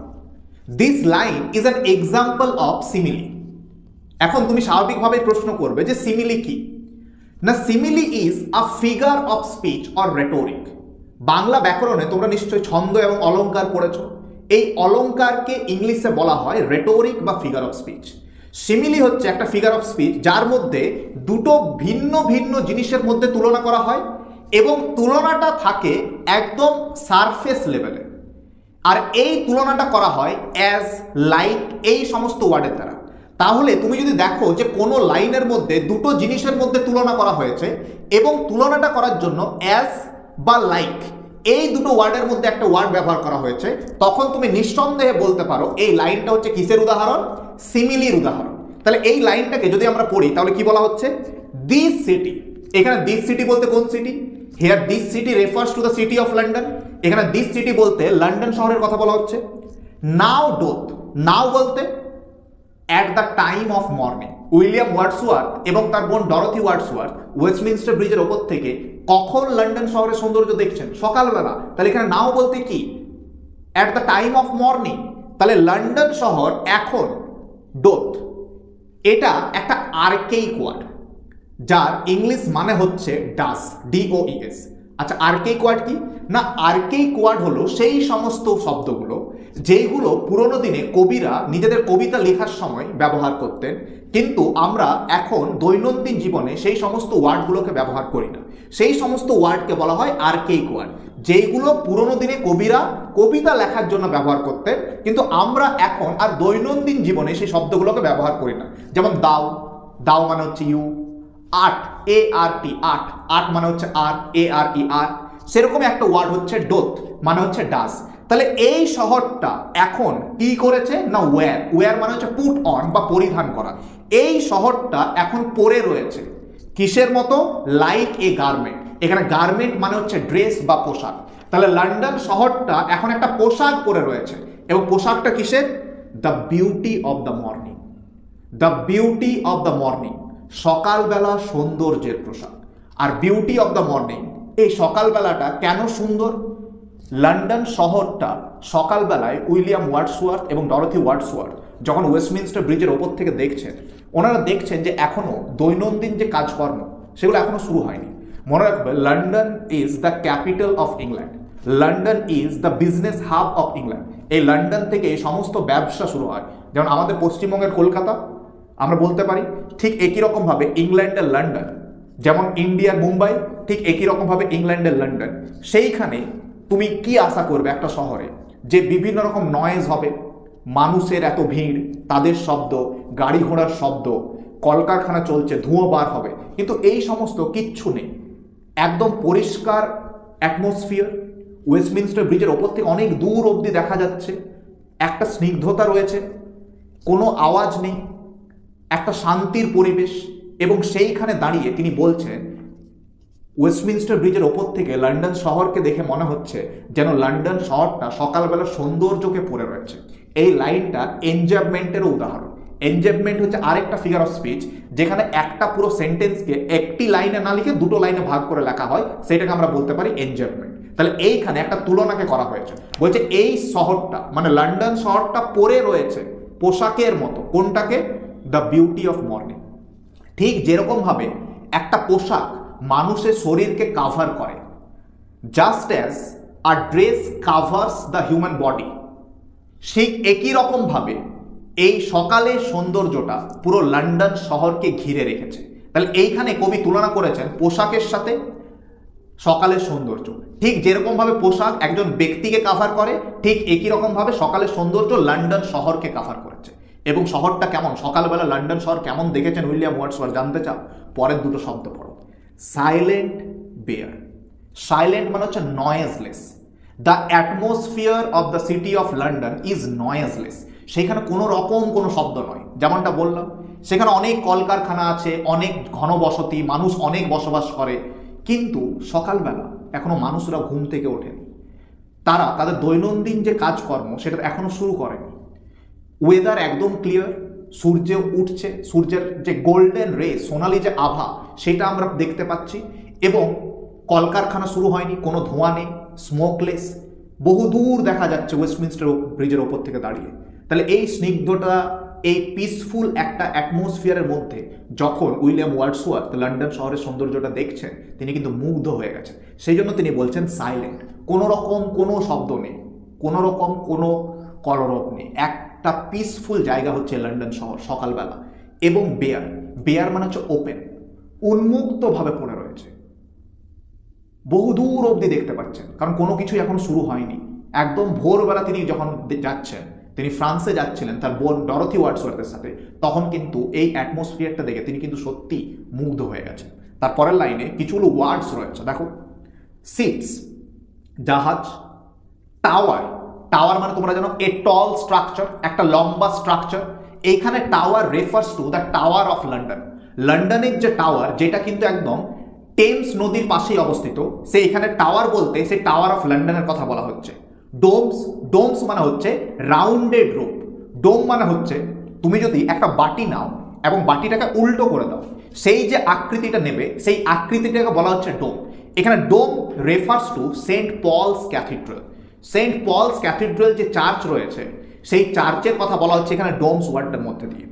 This line is an example of simile. এখন তুমি স্বাভাবিকভাবে প্রশ্ন করবে যে সিমিলি কি না, simile is a figure of speech or rhetoric. Bangla ব্যাকরণে তোমরা নিশ্চয়ই ছন্দ এবং অলঙ্কার পড়েছো, এই অলঙ্কারকে ইংলিশে বলা হয় রেটোরিক বা ফিগার অফ স্পিচ। সিমিলি হচ্ছে একটা ফিগার অফ স্পিচ যার মধ্যে দুটো ভিন্ন ভিন্ন জিনিসের মধ্যে তুলনা করা হয়, এবং তুলনাটা থাকে একদম সারফেস লেভেলে, আর এই তুলনাটা করা হয় অ্যাজ, লাইক, এই সমস্ত ওয়ার্ডের দ্বারা। তাহলে তুমি যদি দেখো যে কোনো লাইনের মধ্যে দুটো জিনিসের মধ্যে তুলনা করা হয়েছে এবং তুলনাটা করার জন্য অ্যাজ বা লাইক এই দুটো ওয়ার্ডের মধ্যে একটা ওয়ার্ড ব্যবহার করা হয়েছে, তখন তুমি নিঃসন্দেহে বলতে পারো এই লাইনটা হচ্ছে কিসের উদাহরণ, সিমিলির উদাহরণ। তাহলে এই লাইনটাকে যদি আমরা পড়ি তাহলে কি বলা হচ্ছে, দিস সিটি। এখানে দিস সিটি বলতে কোন city, here this city refers to the city of London. এখানে দিস সিটি বলতে লন্ডন শহরের কথা বলা হচ্ছে। নাও ডোথ, নাও বলতে at the time of morning. William Wordsworth এবং তার বোন ডরোথি ওয়ার্ডসওয়ার্থ ওয়েস্টমিনস্টার ব্রিজের ওপর থেকে কখন লন্ডন শহরের সৌন্দর্য দেখছেন, সকালবেলা। তাহলে এখানে নাও বলতে কি, at the time of morning. তাহলে লন্ডন শহর এখন, ডোথ এটা একটা আর্কেইক ওয়ার্ড যার ইংলিশ মানে হচ্ছে ডাস, DOES। আচ্ছা, আর্কেইক ওয়ার্ড কি না, আর্কেইক ওয়ার্ড হলো সেই সমস্ত শব্দগুলো যেগুলো পুরোনো দিনে কবিরা নিজেদের কবিতা লেখার সময় ব্যবহার করতেন, কিন্তু আমরা এখন দৈনন্দিন জীবনে সেই সমস্ত ওয়ার্ডগুলোকে ব্যবহার করি না। সেই সমস্ত ওয়ার্ডকে বলা হয় আর্কেইক ওয়ার্ড, যেইগুলো পুরোনো দিনে কবিরা কবিতা লেখার জন্য ব্যবহার করতেন, কিন্তু আমরা এখন আর দৈনন্দিন জীবনে সেই শব্দগুলোকে ব্যবহার করি না। যেমন দাও, দাও মানে হচ্ছে you. Art, ART, art, art মানে হচ্ছে আর, ARE, আর। সেরকম একটা ওয়ার্ড হচ্ছে ডোথ, মানে হচ্ছে ডাস। তাহলে এই শহরটা এখন কি করেছে না ওয়্যার, ওয়্যার মানে হচ্ছে পুট অন বা পরিধান করা, এই শহরটা এখন পরে রয়েছে কিসের মতো, লাইক এ গার্মেন্ট। এখানে গার্মেন্ট মানে হচ্ছে ড্রেস বা পোশাক। তাহলে লন্ডন শহরটা এখন একটা পোশাক পরে রয়েছে, এবং পোশাকটা কিসের, the beauty of the morning, the beauty of the morning, সকালবেলা সৌন্দর্যের পোশাক। আর বিউটি অফ দ্য মর্নিং, এই সকালবেলাটা কেন সুন্দর, লন্ডন শহরটা সকালবেলায় উইলিয়াম ওয়ার্ডসওয়ার্থ এবং ডরোথি ওয়ার্ডসওয়ার্থ যখন ওয়েস্টমিনস্টার ব্রিজের ওপর থেকে দেখছেন, ওনারা দেখছেন যে এখনো দৈনন্দিন যে কাজকর্ম সেগুলো এখনো শুরু হয়নি। মনে রাখবে, London is the capital of England, London is the business hub of England. এই লন্ডন থেকে এই সমস্ত ব্যবসা শুরু হয়, যেমন আমাদের পশ্চিমবঙ্গের কলকাতা আমরা বলতে পারি, ঠিক একই রকমভাবে ইংল্যান্ডের লন্ডন, যেমন ইন্ডিয়ার মুম্বাই, ঠিক একই রকমভাবে ইংল্যান্ডের লন্ডন। সেইখানে তুমি কি আশা করবে একটা শহরে যে বিভিন্ন রকম নয়েজ হবে, মানুষের এত ভিড়, তাদের শব্দ, গাড়ি ঘোড়ার শব্দ, কলকারখানা চলছে, ধুঁয়ো বার হবে, কিন্তু এই সমস্ত কিচ্ছু নেই, একদম পরিষ্কার অ্যাটমসফিয়ার। ওয়েস্টমিনস্টার ব্রিজের ওপর থেকে অনেক দূর অবধি দেখা যাচ্ছে, একটা স্নিগ্ধতা রয়েছে, কোনো আওয়াজ নেই, একটা শান্তির পরিবেশ। এবং সেইখানে দাঁড়িয়ে তিনি বলছেন, ওয়েস্টমিনস্টার ব্রিজের ওপর থেকে লন্ডন শহরকে দেখে মনে হচ্ছে যেন লন্ডন শহরটা সকালবেলা সৌন্দর্যকে পড়ে রয়েছে। এই লাইনটা এনজয়মেন্টেরও উদাহরণ। এনজয়মেন্ট হচ্ছে আরেকটা ফিগার অফ স্পিচ, যেখানে একটা পুরো সেন্টেন্সকে একটি লাইনে না লিখে দুটো লাইনে ভাগ করে লেখা হয়, সেটাকে আমরা বলতে পারি এনজয়মেন্ট। তাহলে এইখানে একটা তুলনাকে করা হয়েছে, বলছে এই শহরটা মানে লন্ডন শহরটা পরে রয়েছে পোশাকের মতো, কোনটাকে, দ্য বিউটি অফ মর্নিং। ঠিক যেরকম ভাবে একটা পোশাক মানুষের শরীরকে কাভার করে, just as a dress covers the human body, ঠিক একই রকম ভাবে এই সকালের সৌন্দর্যটা পুরো লন্ডন শহরকে ঘিরে রেখেছে। তাহলে এইখানে কবি তুলনা করেছেন পোশাকের সাথে সকালের সৌন্দর্য। ঠিক যেরকম ভাবে পোশাক একজন ব্যক্তিকে কাভার করে, ঠিক একই রকম ভাবে সকালের সৌন্দর্য লন্ডন শহরকে কাভার করেছে। এবং শহরটা কেমন, সকালবেলা লন্ডন শহর কেমন দেখেছেন উইলিয়াম ওয়ার্ডসওয়ার্থ, জানতে চাও? পরের দুটো শব্দ পড়ো, সাইলেন্ট বেয়ার। সাইলেন্ট মানে হচ্ছে noiseless. The atmosphere of the city of London is noiseless. সেখানে কোনো রকম কোনো শব্দ নয়, যেমনটা বললাম সেখানে অনেক কলকারখানা আছে, অনেক ঘনবসতি, মানুষ অনেক বসবাস করে, কিন্তু সকালবেলা এখনো মানুষরা ঘুম থেকে ওঠেনি, তারা তাদের দৈনন্দিন যে কাজকর্ম সেটা এখনো শুরু করেনি। ওয়েদার একদম ক্লিয়ার, সূর্য উঠছে, সূর্যের যে গোল্ডেন রে, সোনালি যে আভা, সেটা আমরা দেখতে পাচ্ছি, এবং কলকারখানা শুরু হয়নি, কোনো ধোঁয়া নেই, স্মোকলেস, বহু দূর দেখা যাচ্ছে ওয়েস্টমিনস্টার ব্রিজের ওপর থেকে দাঁড়িয়ে। তাহলে এই স্নিগ্ধতা, এই পিসফুল একটা অ্যাটমসফিয়ারের মধ্যে যখন উইলিয়াম ওয়ার্ডসওয়ার্থ লন্ডন শহরের সৌন্দর্যটা দেখছেন, তিনি কিন্তু মুগ্ধ হয়ে গেছেন। সেই জন্য তিনি বলছেন সাইলেন্ট, কোনো রকম কোনো শব্দ নেই, কোনো রকম কোনো কলরব নেই, একটা পিসফুল জায়গা হচ্ছে লন্ডন শহর সকালবেলা। এবং বেয়ার, বেয়ার মানে হচ্ছে ওপেন, উন্মুক্তভাবে পড়ে রয়েছে, বহুদূর অবধি দেখতে পাচ্ছেন, কারণ কোনো কিছুই এখন শুরু হয়নি। একদম ভোরবেলা তিনি যখন যাচ্ছেন, তিনি ফ্রান্সে যাচ্ছিলেন তার বোন ডরোথি ওয়ার্ডসওয়ার্থের সাথে, তখন কিন্তু এই অ্যাটমসফিয়ারটা দেখে তিনি কিন্তু সত্যি মুগ্ধ হয়ে গেছেন। তারপরের লাইনে কিছুগুলো ওয়ার্ডস রয়েছে, দেখো, শিপস জাহাজ, টাওয়ার, টাওয়ার মানে তোমরা জানো এ টল স্ট্রাকচার, একটা লম্বা স্ট্রাকচার। এইখানে tower refers to the tower of London. লন্ডনের যে টাওয়ার, যেটা কিন্তু একদম টেমস নদীর পাশেই অবস্থিত, সেই এখানে টাওয়ার বলতে সেই টাওয়ার অফ লন্ডনের কথা বলা হচ্ছে। ডোমস, ডোমস মানে হচ্ছে রাউন্ডেড রূপ। ডোম মানে হচ্ছে তুমি যদি একটা বাটি নাও এবং বাটিটাকে উল্টো করে দাও, সেই যে আকৃতিটা নেবে সেই আকৃতিটাকে বলা হচ্ছে ডোম। এখানে dome refers to Saint Paul's cathedral. Saint Paul's cathedral যে চার্চ রয়েছে, সেই চার্চের কথা বলা হচ্ছে এখানে ডোমস ওয়ার্ডের মধ্যে দিয়ে।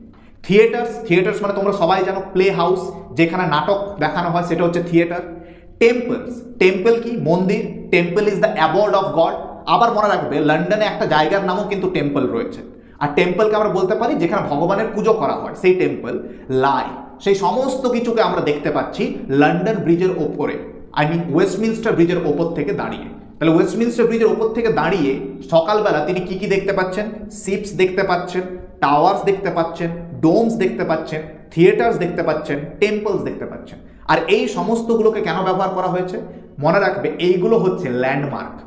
থিয়েটার্স, থিয়েটার্স মানে তোমরা সবাই জানো প্লে হাউস, যেখানে নাটক দেখানো হয়, সেটা হচ্ছে থিয়েটার। টেম্পলস, টেম্পল কি, মন্দির, temple is the abode of god. আবার মনে রাখবে লন্ডনে একটা জায়গার নামও কিন্তু টেম্পল রয়েছে, আর টেম্পলকে আমরা বলতে পারি যেখানে ভগবানের পুজো করা হয়, সেই টেম্পল লাই। সেই সমস্ত কিছুকে আমরা দেখতে পাচ্ছি লন্ডন ব্রিজের ওপরে, আই মিন ওয়েস্টমিনস্টার ব্রিজের ওপর থেকে দাঁড়িয়ে। তাহলে ওয়েস্টমিনস্টার ব্রিজের ওপর থেকে দাঁড়িয়ে সকালবেলা তিনি কি কি দেখতে পাচ্ছেন? শিপস দেখতে পাচ্ছেন, টাওয়ার্স দেখতে পাচ্ছেন, ডোমস দেখতে পাচ্ছেন, থিয়েটার্স দেখতে পাচ্ছেন, টেম্পলস দেখতে পাচ্ছেন। আর এই সমস্তগুলোকে কেন ব্যবহার করা হয়েছে? মনে রাখবে এইগুলো হচ্ছে ল্যান্ডমার্ক।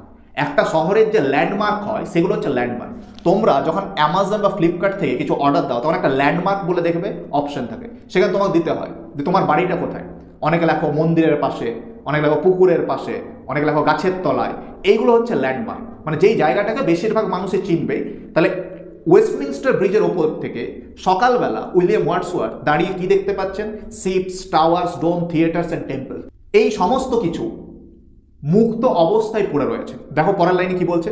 একটা শহরের যে ল্যান্ডমার্ক হয় সেগুলো হচ্ছে ল্যান্ডমার্ক। তোমরা যখন অ্যামাজন বা ফ্লিপকার্ট থেকে কিছু অর্ডার দাও তখন একটা ল্যান্ডমার্ক বলে দেখবে অপশন থাকে, সেখানে তোমাকে দিতে হয় যে তোমার বাড়িটা কোথায়। অনেকে লেখো মন্দিরের পাশে, অনেক লেখো পুকুরের পাশে, অনেক লেখো গাছের তলায়। এইগুলো হচ্ছে ল্যান্ডমার্ক, মানে যেই জায়গাটাকে বেশিরভাগ মানুষে চিনবে। তাহলে ওয়েস্টমিনস্টার ব্রিজের ওপর থেকে সকালবেলা উইলিয়াম ওয়ার্ডসওয়ার্থ দাঁড়িয়ে কি দেখতে পাচ্ছেন? Ships, towers, dome, theatres and temple, এই সমস্ত কিছু মুক্ত অবস্থায় পড়ে রয়েছে। দেখো পরের লাইনে কি বলছে?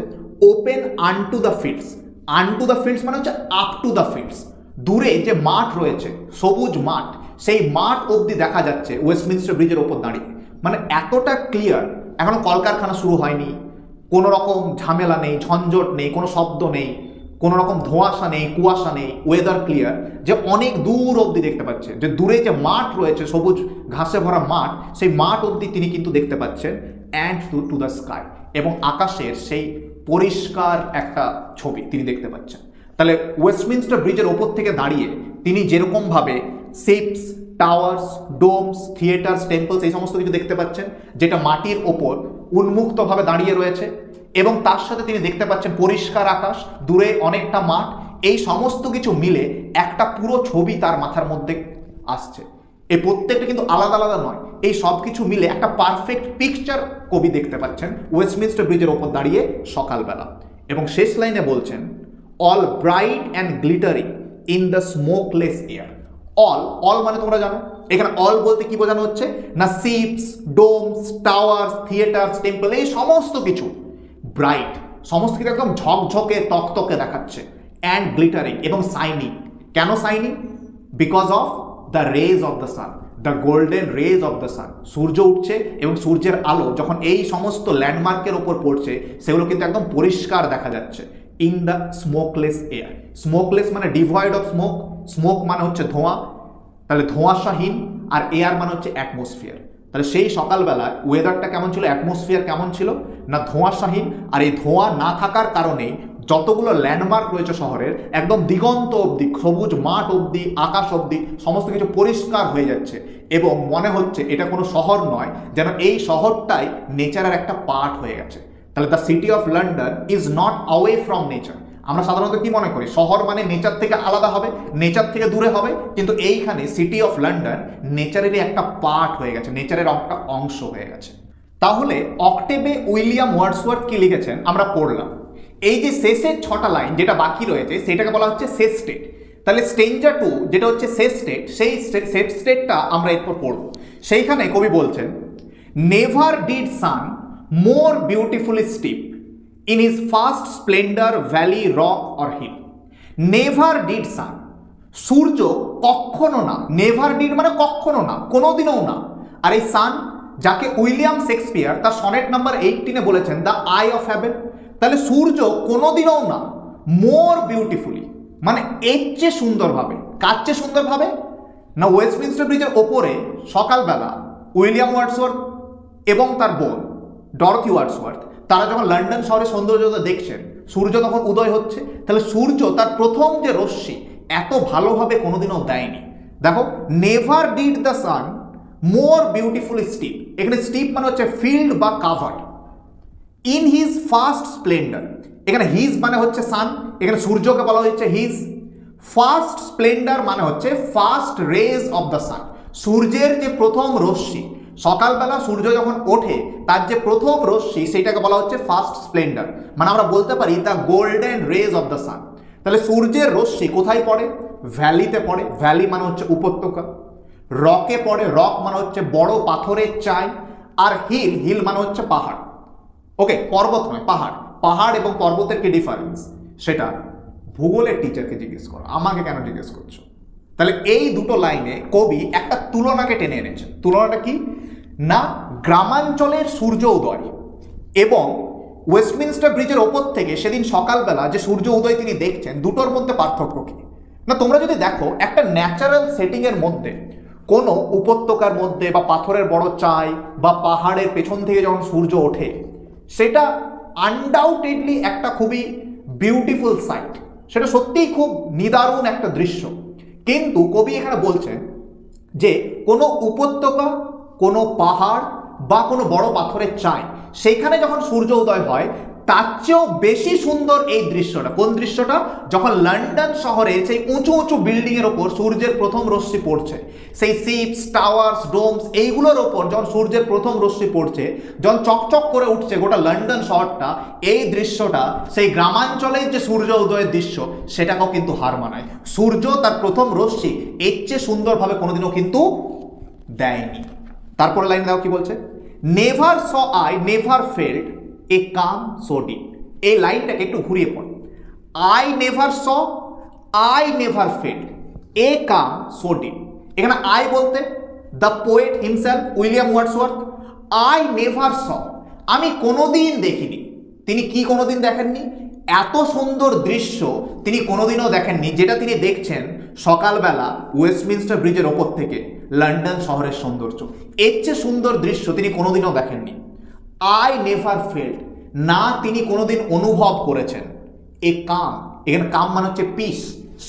Open আনটু the fields. আনটু the fields মানে হচ্ছে আপ টু দ্য ফিল্ডস। দূরে যে মাঠ রয়েছে, সবুজ মাঠ, সেই মাঠ অবধি দেখা যাচ্ছে ওয়েস্টমিনস্টার ব্রিজের ওপর দাঁড়িয়ে। মানে এতটা ক্লিয়ার, এখনো কলকারখানা শুরু হয়নি, কোনো রকম ঝামেলা নেই, ঝঞ্ঝট নেই, কোনো শব্দ নেই, কোনো রকম ধোঁয়াশা নেই, কুয়াশা নেই, ওয়েদার ক্লিয়ার, যে অনেক দূর অবধি দেখতে পাচ্ছে। যে দূরে যে মাঠ রয়েছে, সবুজ ঘাসে ভরা মাঠ, সেই মাঠ অবধি তিনি কিন্তু দেখতে পাচ্ছেন অ্যান্ড টু দ্য স্কাই, এবং আকাশের সেই পরিষ্কার একটা ছবি তিনি দেখতে পাচ্ছেন। তাহলে ওয়েস্টমিনস্টার ব্রিজের ওপর থেকে দাঁড়িয়ে তিনি যেরকমভাবে ships, towers, domes, theatres, temples এই সমস্ত কিছু দেখতে পাচ্ছেন, যেটা মাটির ওপর উন্মুক্তভাবে দাঁড়িয়ে রয়েছে, এবং তার সাথে তিনি দেখতে পাচ্ছেন পরিষ্কার আকাশ, দূরে অনেকটা মাঠ, এই সমস্ত কিছু মিলে একটা পুরো ছবি তার মাথার মধ্যে আসছে। এই প্রত্যেকটা কিন্তু আলাদা আলাদা নয়, এই সব কিছু মিলে একটা পারফেক্ট পিকচার কবি দেখতে পাচ্ছেন ওয়েস্টমিনস্টার ব্রিজের ওপর দাঁড়িয়ে সকালবেলা। এবং শেষ লাইনে বলছেন all bright and glittering in the smokeless air. All মানে তোমরা জানো, এখানে অল বলতে কি বোঝানো হচ্ছে না? Ships, domes, towers, theatres, temple, এই সমস্ত কিছু ব্রাইট, সমস্ত কিছু একদম ঝকঝকে তকতকে দেখাচ্ছে, অ্যান্ড গ্লিটারিং এবং শাইনিং। কেন shining? Because of the rays of the sun, the golden rays of the sun. সূর্য উঠছে এবং সূর্যের আলো যখন এই সমস্ত ল্যান্ডমার্কের ওপর পড়ছে, সেগুলো কিন্তু একদম পরিষ্কার দেখা যাচ্ছে in the smokeless air. Smokeless মানে ডিভয়েড অফ স্মোক, স্মোক মানে হচ্ছে ধোঁয়া, তাহলে ধোঁয়াশাহীন, আর এয়ার মানে হচ্ছে অ্যাটমসফিয়ার। তাহলে সেই সকালবেলা ওয়েদারটা কেমন ছিল, অ্যাটমসফিয়ার কেমন ছিল না? ধোঁয়াশাহীন। আর এই ধোঁয়া না থাকার কারণেই যতগুলো ল্যান্ডমার্ক রয়েছে শহরের, একদম দিগন্ত অবধি, সবুজ মাঠ অবধি, আকাশ অবধি সমস্ত কিছু পরিষ্কার হয়ে যাচ্ছে, এবং মনে হচ্ছে এটা কোনো শহর নয়, যেন এই শহরটাই নেচারের একটা পার্ট হয়ে গেছে। তাহলে the city of London is not away from nature. আমরা সাধারণত কি মনে করি? শহর মানে নেচার থেকে আলাদা হবে, নেচার থেকে দূরে হবে, কিন্তু এইখানে সিটি অফ লন্ডন নেচারেরই একটা পার্ট হয়ে গেছে, নেচারের একটা অংশ হয়ে গেছে। তাহলে অক্টেভে উইলিয়াম ওয়ার্ডসওয়ার্থ কি লিখেছেন আমরা পড়লাম। এই যে শেষের 6টা লাইন যেটা বাকি রয়েছে সেটাকে বলা হচ্ছে শেষ স্টেট। তাহলে স্ট্রেঞ্জার 2 যেটা হচ্ছে শেষ স্টেট, সেই শেষ স্টেটটা আমরা এরপর পড়ব। সেইখানে কবি বলছেন never did sun more beautifully steep in his first splendor valley, rock or hill. Never did sun, সূর্য কখনো না, নেভার ডিড মানে কখনো না, কোনোদিনও না। আর এই সান, যাকে উইলিয়াম শেক্সপিয়ার তার সনেট নাম্বার 18 বলেছেন দ্য আই অফ হেভেন, তাহলে সূর্য কোনোদিনও না মোর বিউটিফুলি, মানে এর চেয়ে সুন্দরভাবে। কার চেয়ে সুন্দরভাবে না? ওয়েস্টমিনস্টার ব্রিজের ওপরে সকালবেলা উইলিয়াম ওয়ার্ডসওয়ার্থ এবং তার বোন ডরথি ওয়ার্ডসওয়ার্থ তারা যখন লন্ডন শহরের সৌন্দর্যতা দেখছেন, সূর্য তখন উদয় হচ্ছে, তাহলে সূর্য তার প্রথম যে রশ্মি এত ভালোভাবে কোনোদিনও দেয়নি। দেখো, never did the sun more beautifully steep, এখানে স্টিপ মানে হচ্ছে ফিল্ড বা covered. In his first splendour, এখানে হিজ মানে হচ্ছে সান, এখানে সূর্যকে বলা হচ্ছে হিজ। ফার্স্ট স্প্লেন্ডার মানে হচ্ছে first rays of the sun, সূর্যের যে প্রথম রশ্মি, সকালবেলা সূর্য যখন ওঠে তার যে প্রথম রশ্মি সেইটাকে বলা হচ্ছে ফার্স্ট স্প্লেন্ডার, মানে আমরা বলতে পারি the golden rays of the sun. তাহলে সূর্যের রশ্মি কোথায় পড়ে? ভ্যালিতে পড়ে, ভ্যালি মানে হচ্ছে উপত্যকা। রকে পড়ে, রক মানে হচ্ছে বড় পাথরের চাই। আর হিল, হিল মানে হচ্ছে পাহাড়। ওকে, পর্বত নয়, পাহাড়। পাহাড় এবং পর্বতের কি ডিফারেন্স সেটা ভূগোলের টিচারকে জিজ্ঞেস করো, আমাকে কেন জিজ্ঞেস করছো? তাহলে এই দুটো লাইনে কবি একটা তুলনাকে টেনে এনেছেন। তুলনাটা কি না? গ্রামাঞ্চলের সূর্য উদয় এবং ওয়েস্টমিনস্টার ব্রিজের ওপর থেকে সেদিন সকালবেলা যে সূর্য উদয় তিনি দেখছেন, দুটোর মধ্যে পার্থক্য কি না? তোমরা যদি দেখো একটা ন্যাচারাল সেটিংয়ের মধ্যে, কোনো উপত্যকার মধ্যে বা পাথরের বড় চাই বা পাহাড়ের পেছন থেকে যখন সূর্য ওঠে, সেটা আনডাউটেডলি একটা খুবই বিউটিফুল সাইট, সেটা সত্যিই খুব নিদারুণ একটা দৃশ্য। কিন্তু কবি এখানে বলছেন যে কোনো উপত্যকা, কোনো পাহাড় বা কোনো বড় পাথরের চাই, সেইখানে যখন সূর্য উদয় হয় তার চেয়েও বেশি সুন্দর এই দৃশ্যটা। কোন দৃশ্যটা? যখন লন্ডন শহরে সেই উঁচু উঁচু বিল্ডিং এর ওপর সূর্যের প্রথম রশ্মি পড়ছে, সেই শিপস, টাওয়ার্স, ডোমস এইগুলোর ওপর যখন সূর্যের প্রথম রশ্মি পড়ছে, যখন চকচক করে উঠছে গোটা লন্ডন শহরটা, এই দৃশ্যটা সেই গ্রামাঞ্চলের যে সূর্য উদয়ের দৃশ্য সেটাকেও কিন্তু হার মানায়। সূর্য তার প্রথম রশ্মি এর চেয়ে সুন্দরভাবে কোনোদিনও কিন্তু দেয়নি। তারপরে লাইন দাও কি বলছে? Never saw I never felt a calm so deep. এই লাইনটাকে একটু ঘুরিয়ে পড়। I never saw, I never felt a calm so deep. এখানে আই বলতে the poet himself William Wordsworth. I never saw, আমি কোনোদিন দেখিনি। তিনি কি কোনোদিন দেখেননি? এত সুন্দর দৃশ্য তিনি কোনোদিনও দেখেননি যেটা তিনি দেখছেন সকালবেলা ওয়েস্টমিনস্টার ব্রিজের ওপর থেকে লন্ডন শহরের সৌন্দর্য। এর চেয়ে সুন্দর দৃশ্য তিনি কোনোদিনও দেখেননি। আই নেভার ফেল্ট, না তিনি কোনোদিন অনুভব করেছেন এ কাম, এখানে কাম মানে হচ্ছে পিস,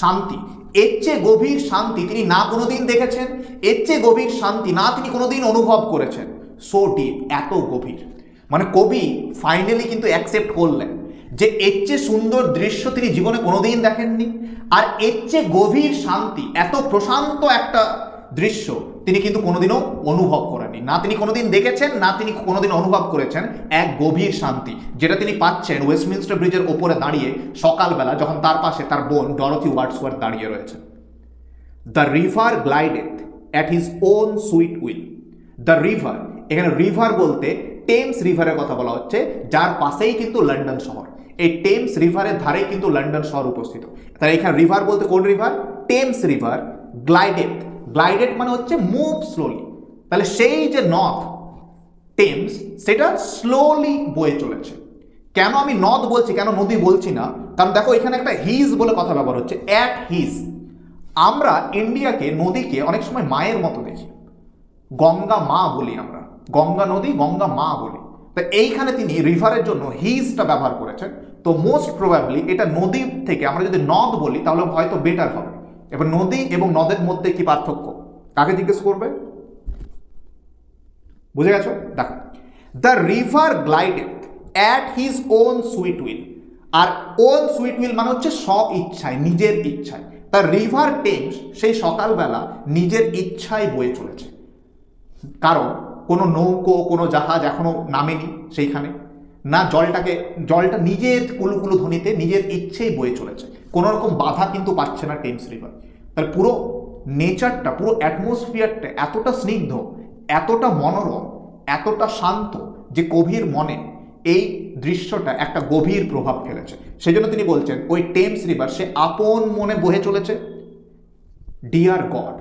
শান্তি। এর চেয়ে গভীর শান্তি তিনি না কোনোদিন দেখেছেন, এর চেয়ে গভীর শান্তি না তিনি কোনোদিন অনুভব করেছেন। সো ডিপ, এত গভীর। মানে কবি ফাইনালি কিন্তু অ্যাকসেপ্ট করলেন যে এর চেয়ে সুন্দর দৃশ্য তিনি জীবনে কোনোদিন দেখেননি, আর এর চেয়ে গভীর শান্তি, এত প্রশান্ত একটা দৃশ্য তিনি কিন্তু কোনোদিনও অনুভব করেননি। না তিনি কোনোদিন দেখেছেন, না তিনি কোনোদিন অনুভব করেছেন এক গভীর শান্তি, যেটা তিনি পাচ্ছেন ওয়েস্টমিনস্টার ব্রিজের ওপরে দাঁড়িয়ে সকালবেলা, যখন তার পাশে তার বোন ডরথি ওয়ার্ডসওয়ার্থ দাঁড়িয়ে রয়েছে। The river glideth at his own sweet will. The river, এখানে রিভার বলতে টেমস রিভারের কথা বলা হচ্ছে, যার পাশেই কিন্তু লন্ডন শহর। এই টেমস রিভারের ধারেই কিন্তু লন্ডন শহর উপস্থিত। তাই এখানে রিভার বলতে কোন river? Thames river. Glideth, glided মানে হচ্ছে মুভ স্লোলি। তাহলে সেই যে নদ টেমস সেটা স্লোলি বয়ে চলেছে। কেন আমি নদ বলছি, কেন নদী বলছি না? কারণ দেখো এখানে একটা হিজ বলে কথা ব্যবহার হচ্ছে, অ্যাট হিজ। আমরা ইন্ডিয়াকে, নদীকে অনেক সময় মায়ের মতো দেখি, গঙ্গা মা বলি আমরা, গঙ্গা নদী, গঙ্গা মা বলি। তো এইখানে তিনি রিভারের জন্য হিজটা ব্যবহার করেছেন। তো মোস্ট প্রবাবলি এটা নদী থেকে আমরা যদি নদ বলি তাহলে হয়তো বেটার হবে। এবার নদী এবং নদের মধ্যে কি পার্থক্য, কাকে জিজ্ঞেস করবে? বুঝে গেছো? দেখো, the river glided at his own sweet will. আর ওন সুইট উইল মানে হচ্ছে স্ব ইচ্ছায়, নিজের ইচ্ছায়। তার রিভার টেমস সেই সকালবেলা নিজের ইচ্ছায় বয়ে চলেছে, কারণ কোনো নৌকো, কোনো জাহাজ এখনো নামেনি সেইখানে, না জলটা নিজের কুলুকুলু ধ্বনিতে নিজের ইচ্ছেই বয়ে চলেছে, কোনো রকম বাধা কিন্তু পাচ্ছে না টেমস রিভার। তাহলে পুরো নেচারটা, পুরো অ্যাটমসফিয়ারটা এতটা স্নিগ্ধ, এতটা মনোরম, এতটা শান্ত যে কবির মনে এই দৃশ্যটা একটা গভীর প্রভাব ফেলেছে। সেই জন্য তিনি বলছেন ওই টেমস রিভার সে আপন মনে বহে চলেছে। ডিয়ার গড,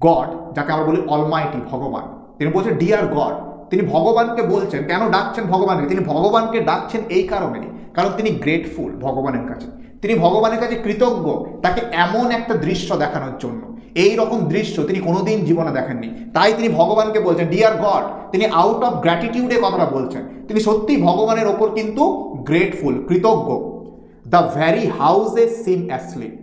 গড যাকে আমরা বলি অলমাইটি, ভগবান, তিনি বলছেন ডিয়ার গড। তিনি ভগবানকে বলছেন, কেন ডাকছেন ভগবানকে? তিনি ভগবানকে ডাকছেন এই কারণেই, কারণ তিনি গ্রেটফুল ভগবানের কাছে, তিনি ভগবানের কাছে কৃতজ্ঞ তাকে এমন একটা দৃশ্য দেখানোর জন্য। এই রকম দৃশ্য তিনি কোনোদিন জীবনে দেখেননি, তাই তিনি ভগবানকে বলছেন ডিয়ার গড। তিনি আউট অফ গ্র্যাটিটিউডে কথাটা বলছেন, তিনি সত্যি ভগবানের ওপর কিন্তু গ্রেটফুল, কৃতজ্ঞ। The very houses seem asleep.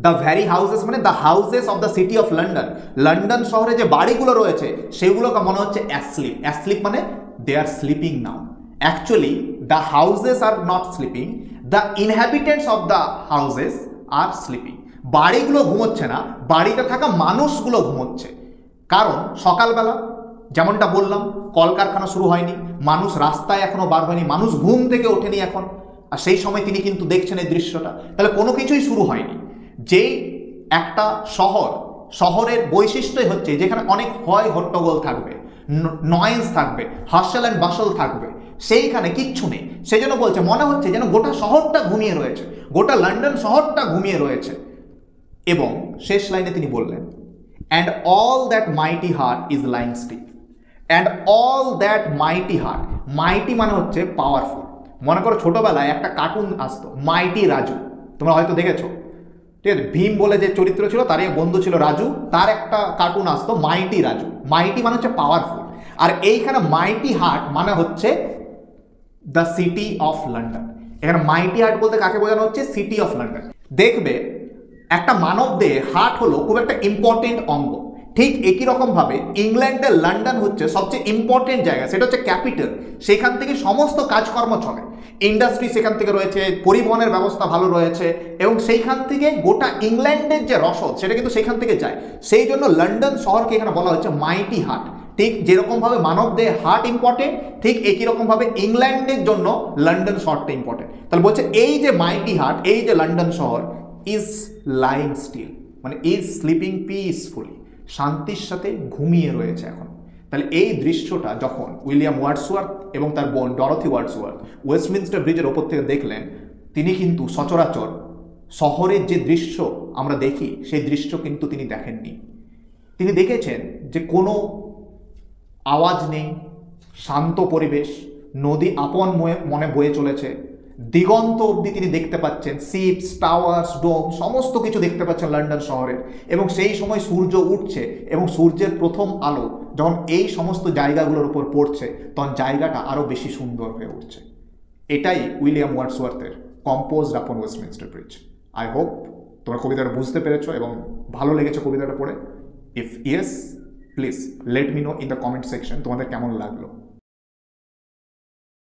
The very houses মানে the houses of the city of London. London শহরে যে বাড়িগুলো রয়েছে সেগুলোকে মনে হচ্ছে অ্যাসলিপ। অ্যাসলিপ মানে they are sleeping now. Actually the houses are not sleeping, the inhabitants of the houses are sleeping. বাড়িগুলো ঘুমোচ্ছে না, বাড়িতে থাকা মানুষগুলো ঘুমোচ্ছে। কারণ সকালবেলা যেমনটা বললাম, কলকারখানা শুরু হয়নি, মানুষ রাস্তায় এখনো বার হয়নি, মানুষ ঘুম থেকে ওঠেনি এখন, আর সেই সময় তিনি কিন্তু দেখছেন এই দৃশ্যটা। তাহলে কোনো কিছুই শুরু হয়নি। যেই একটা শহরের বৈশিষ্ট্যই হচ্ছে যেখানে অনেক হয় হট্টগোল থাকবে, নয়েজ থাকবে, হাসেল অ্যান্ড বাসল থাকবে, সেইখানে কিচ্ছু নেই। সেই জন্য বলছে মনে হচ্ছে যেন গোটা শহরটা ঘুমিয়ে রয়েছে, গোটা লন্ডন শহরটা ঘুমিয়ে রয়েছে। এবং শেষ লাইনে তিনি বললেন and all that mighty heart is lying still. And all that mighty heart, mighty মানে হচ্ছে পাওয়ারফুল। মনে করো ছোটবেলায় একটা কার্টুন আসতো মাইটি রাজু, তোমরা হয়তো দেখেছো, ঠিক আছে? ভীম বলে যে চরিত্র ছিল তার এক বন্ধু ছিল রাজু, তার একটা কার্টুন আসতো মাইটি রাজু। মাইটি মানে হচ্ছে পাওয়ারফুল, আর এইখানে মাইটি হার্ট মানে হচ্ছে দ্য সিটি অফ লন্ডন। এখানে মাইটি হার্ট বলতে কাকে বোঝানো হচ্ছে? City of London. দেখবে একটা মানব দেহে হার্ট হলো খুব একটা ইম্পর্টেন্ট অঙ্গ, ঠিক একই রকমভাবে ইংল্যান্ডের লন্ডন হচ্ছে সবচেয়ে ইম্পর্টেন্ট জায়গা, সেটা হচ্ছে ক্যাপিটাল। সেখান থেকে সমস্ত কাজকর্ম চলে, ইন্ডাস্ট্রি সেখান থেকে রয়েছে, পরিবহনের ব্যবস্থা ভালো রয়েছে, এবং সেইখান থেকে গোটা ইংল্যান্ডের যে রসদ সেটা কিন্তু সেখান থেকে যায়। সেই জন্য লন্ডন শহরকে এখানে বলা হচ্ছে মাইটি হার্ট। ঠিক যেরকমভাবে মানব দেহে হার্ট ইম্পর্টেন্ট, ঠিক একই রকমভাবে ইংল্যান্ডের জন্য লন্ডন শহরটা ইম্পর্টেন্ট। তাহলে বলছে এই যে মাইটি হার্ট, এই যে লন্ডন শহর ইজ লাইং স্টিল, মানে ইজ স্লিপিং পিসফুলি, শান্তির সাথে ঘুমিয়ে রয়েছে এখন। তাহলে এই দৃশ্যটা যখন উইলিয়াম ওয়ার্ডসওয়ার্থ এবং তার বোন ডরথি ওয়ার্ডসওয়ার্থ ওয়েস্টমিনস্টার ব্রিজের ওপর থেকে দেখলেন, তিনি কিন্তু সচরাচর শহরের যে দৃশ্য আমরা দেখি সেই দৃশ্য কিন্তু তিনি দেখেননি। তিনি দেখেছেন যে কোনো আওয়াজ নেই, শান্ত পরিবেশ, নদী আপন মনে বয়ে চলেছে, দিগন্ত অবধি তিনি দেখতে পাচ্ছেন, শিপস, টাওয়ার্স, ডোম, সমস্ত কিছু দেখতে পাচ্ছেন লন্ডন শহরের। এবং সেই সময় সূর্য উঠছে এবং সূর্যের প্রথম আলো যখন এই সমস্ত জায়গাগুলোর উপর পড়ছে, তখন জায়গাটা আরও বেশি সুন্দর হয়ে উঠছে। এটাই উইলিয়াম ওয়ার্ডসওয়ার্থের composed upon Westminster Bridge. I hope তোমরা কবিতাটা বুঝতে পেরেছো এবং ভালো লেগেছে কবিতাটা পড়ে। If yes, please let me know in the comment section তোমাদের কেমন লাগলো।